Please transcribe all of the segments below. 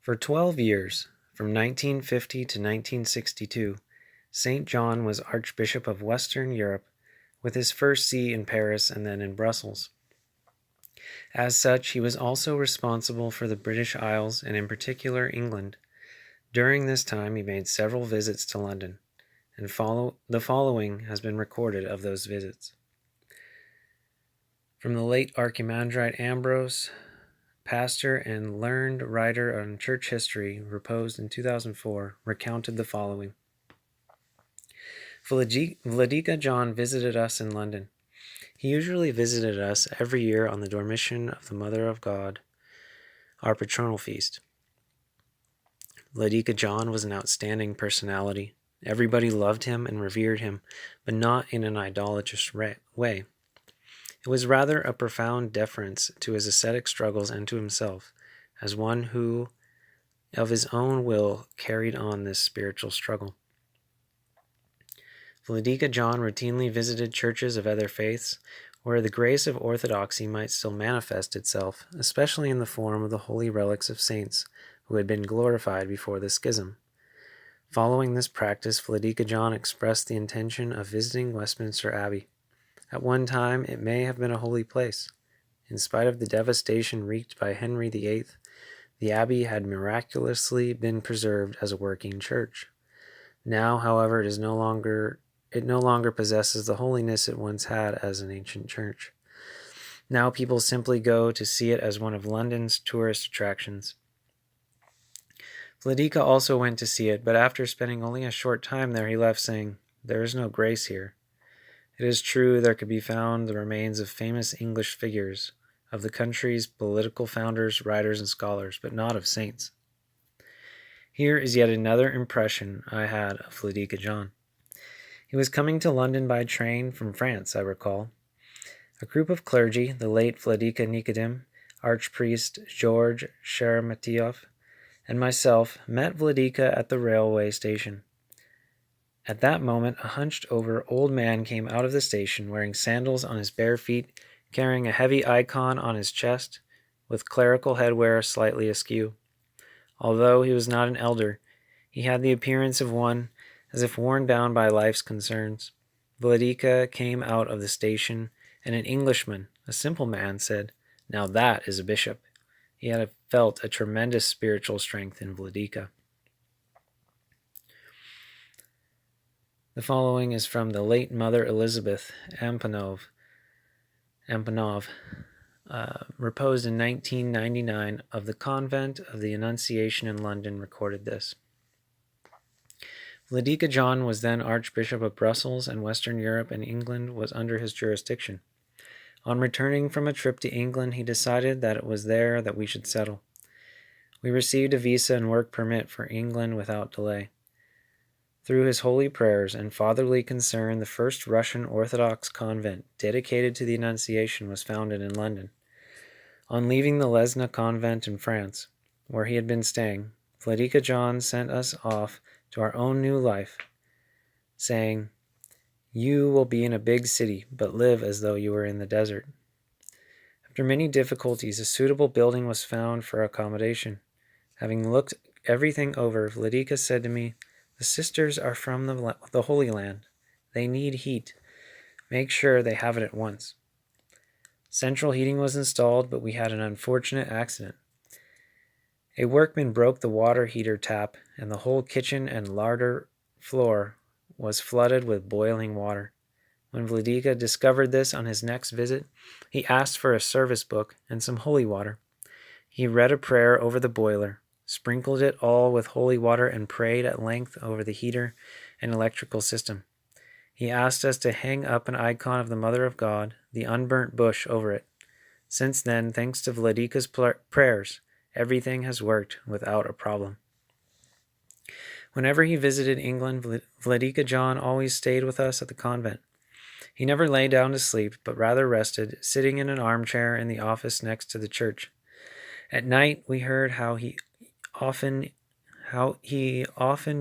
For 12 years, from 1950 to 1962, St. John was Archbishop of Western Europe, with his first see in Paris and then in Brussels. As such, he was also responsible for the British Isles and in particular England. During this time, he made several visits to London, and the following has been recorded of those visits. From the late Archimandrite Ambrose, pastor and learned writer on church history, reposed in 2004, recounted the following. Vladika John visited us in London. He usually visited us every year on the Dormition of the Mother of God, our patronal feast. Vladika John was an outstanding personality. Everybody loved him and revered him, but not in an idolatrous way. It was rather a profound deference to his ascetic struggles and to himself, as one who, of his own will, carried on this spiritual struggle. Vladika John routinely visited churches of other faiths, where the grace of orthodoxy might still manifest itself, especially in the form of the holy relics of saints who had been glorified before the schism. Following this practice, Vladika John expressed the intention of visiting Westminster Abbey. At one time, it may have been a holy place. In spite of the devastation wreaked by Henry VIII, the abbey had miraculously been preserved as a working church. Now, however, it no longer possesses the holiness it once had as an ancient church. Now people simply go to see it as one of London's tourist attractions. Vladika also went to see it, but after spending only a short time there, he left saying, "There is no grace here." It is true there could be found the remains of famous English figures, of the country's political founders, writers, and scholars, but not of saints. Here is yet another impression I had of Vladika John. He was coming to London by train from France, I recall. A group of clergy, the late Vladika Nikodim, Archpriest George Sheremetyev, and myself, met Vladika at the railway station. At that moment, a hunched-over old man came out of the station, wearing sandals on his bare feet, carrying a heavy icon on his chest, with clerical headwear slightly askew. Although he was not an elder, he had the appearance of one as if worn down by life's concerns. Vladika came out of the station, and an Englishman, a simple man, said, "Now that is a bishop." He had felt a tremendous spiritual strength in Vladika. The following is from the late Mother Elizabeth Ampanov, reposed in 1999, of the convent of the Annunciation in London, recorded this. Vladika John was then Archbishop of Brussels, and Western Europe and England was under his jurisdiction. On returning from a trip to England, he decided that it was there that we should settle. We received a visa and work permit for England without delay. Through his holy prayers and fatherly concern, the first Russian Orthodox convent dedicated to the Annunciation was founded in London. On leaving the Lesna convent in France, where he had been staying, Vladika John sent us off to our own new life, saying, "You will be in a big city, but live as though you were in the desert." After many difficulties, a suitable building was found for accommodation. Having looked everything over, Vladika said to me, "The sisters are from the Holy Land. They need heat. Make sure they have it at once." Central heating was installed, but we had an unfortunate accident. A workman broke the water heater tap, and the whole kitchen and larder floor was flooded with boiling water. When Vladika discovered this on his next visit, he asked for a service book and some holy water. He read a prayer over the boiler, sprinkled it all with holy water, and prayed at length over the heater and electrical system. He asked us to hang up an icon of the Mother of God, the unburnt bush, over it. Since then, thanks to Vladika's prayers, everything has worked without a problem. Whenever he visited England, Vladika John always stayed with us at the convent. He never lay down to sleep, but rather rested, sitting in an armchair in the office next to the church. At night, we heard how he often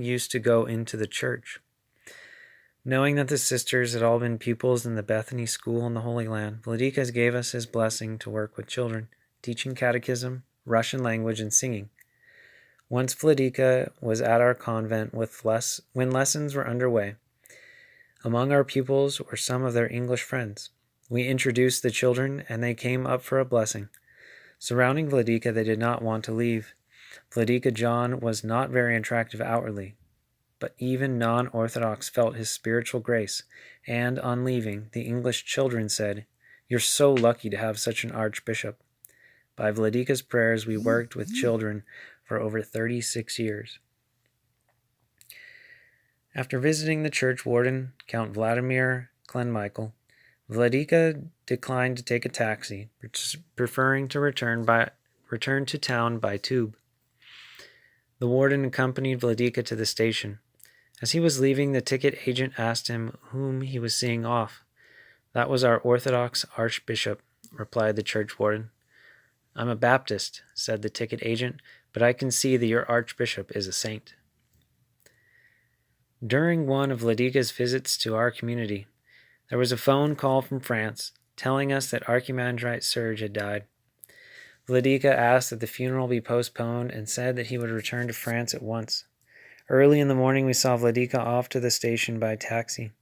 used to go into the church. Knowing that the sisters had all been pupils in the Bethany School in the Holy Land, Vladika gave us his blessing to work with children, teaching catechism, Russian language, and singing. Once Vladika was at our convent when lessons were underway. Among our pupils were some of their English friends. We introduced the children, and they came up for a blessing. Surrounding Vladika, they did not want to leave. Vladika John was not very attractive outwardly, but even non-Orthodox felt his spiritual grace, and on leaving, the English children said, "You're so lucky to have such an archbishop." By Vladika's prayers, we worked with children for over 36 years. After visiting the church warden, Count Vladimir Klenmichael, Vladika declined to take a taxi, preferring to return to town by tube. The warden accompanied Vladika to the station. As he was leaving, the ticket agent asked him whom he was seeing off. "That was our Orthodox Archbishop," replied the church warden. "I'm a Baptist," said the ticket agent, "but I can see that your Archbishop is a saint." During one of Vladika's visits to our community, there was a phone call from France telling us that Archimandrite Serge had died. Vladika asked that the funeral be postponed and said that he would return to France at once. Early in the morning, we saw Vladika off to the station by taxi.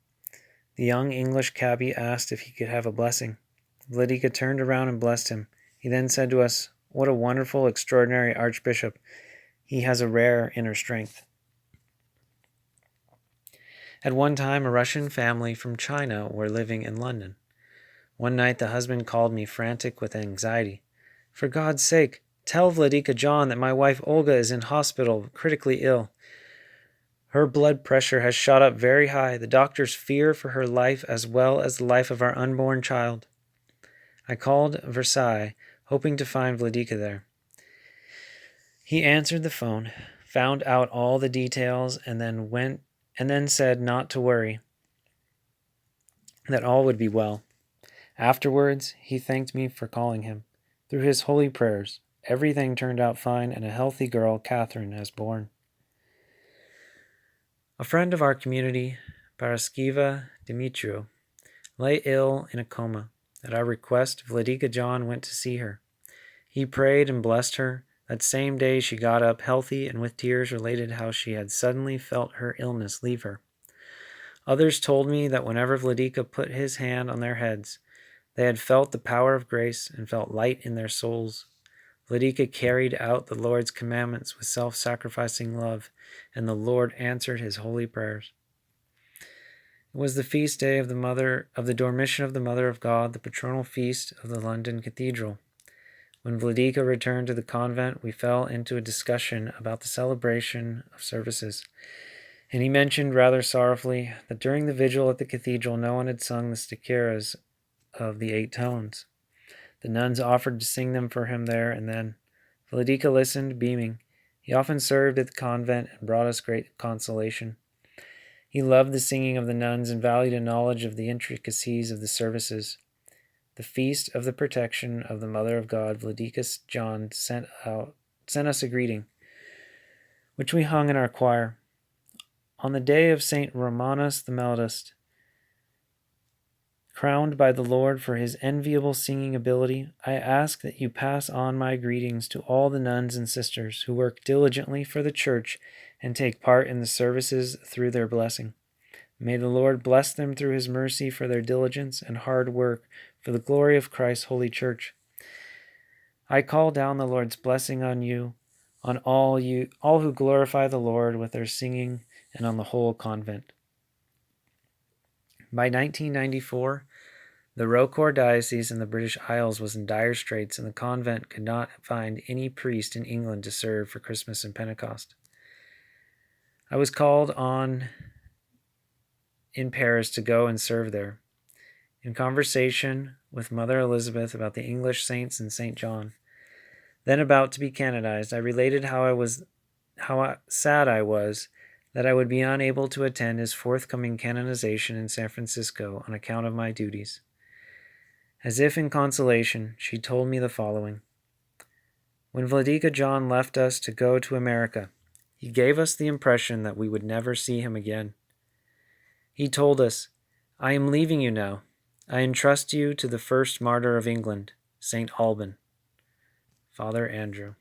The young English cabbie asked if he could have a blessing. Vladika turned around and blessed him. He then said to us, "What a wonderful, extraordinary archbishop. He has a rare inner strength." At one time, a Russian family from China were living in London. One night, the husband called me frantic with anxiety. "For God's sake, tell Vladika John that my wife Olga is in hospital, critically ill. Her blood pressure has shot up very high. The doctors fear for her life as well as the life of our unborn child." I called Versailles, hoping to find Vladika there. He answered the phone, found out all the details, and then said not to worry, that all would be well. Afterwards, he thanked me for calling him. Through his holy prayers, everything turned out fine, and a healthy girl, Catherine, has born. A friend of our community, Paraskiva Dimitriou, lay ill in a coma. At our request, Vladika John went to see her. He prayed and blessed her. That same day she got up healthy and with tears related how she had suddenly felt her illness leave her. Others told me that whenever Vladika put his hand on their heads, they had felt the power of grace and felt light in their souls. Vladika carried out the Lord's commandments with self-sacrificing love, and the Lord answered his holy prayers. It was the feast day of the Dormition of the Mother of God, the patronal feast of the London Cathedral. When Vladika returned to the convent, we fell into a discussion about the celebration of services, and he mentioned rather sorrowfully that during the vigil at the cathedral no one had sung the sticheras of the 8 tones. The nuns offered to sing them for him there and then. Vladika listened, beaming. He often served at the convent and brought us great consolation. He loved the singing of the nuns and valued a knowledge of the intricacies of the services. The feast of the protection of the Mother of God, Vladika John sent us a greeting, which we hung in our choir. On the day of St. Romanus the Melodist, crowned by the Lord for his enviable singing ability, I ask that you pass on my greetings to all the nuns and sisters who work diligently for the Church and take part in the services through their blessing. May the Lord bless them through his mercy for their diligence and hard work for the glory of Christ's holy Church. I call down the Lord's blessing on you, on all who glorify the Lord with their singing, and on the whole convent. By 1994, the Rocourt Diocese in the British Isles was in dire straits, and the convent could not find any priest in England to serve for Christmas and Pentecost. I was called on in Paris to go and serve there. In conversation with Mother Elizabeth about the English saints and St. John, then about to be canonized, I related how sad I was that I would be unable to attend his forthcoming canonization in San Francisco on account of my duties. As if in consolation, she told me the following. When Vladika John left us to go to America, he gave us the impression that we would never see him again. He told us, "I am leaving you now. I entrust you to the first martyr of England, St. Alban." Father Andrew.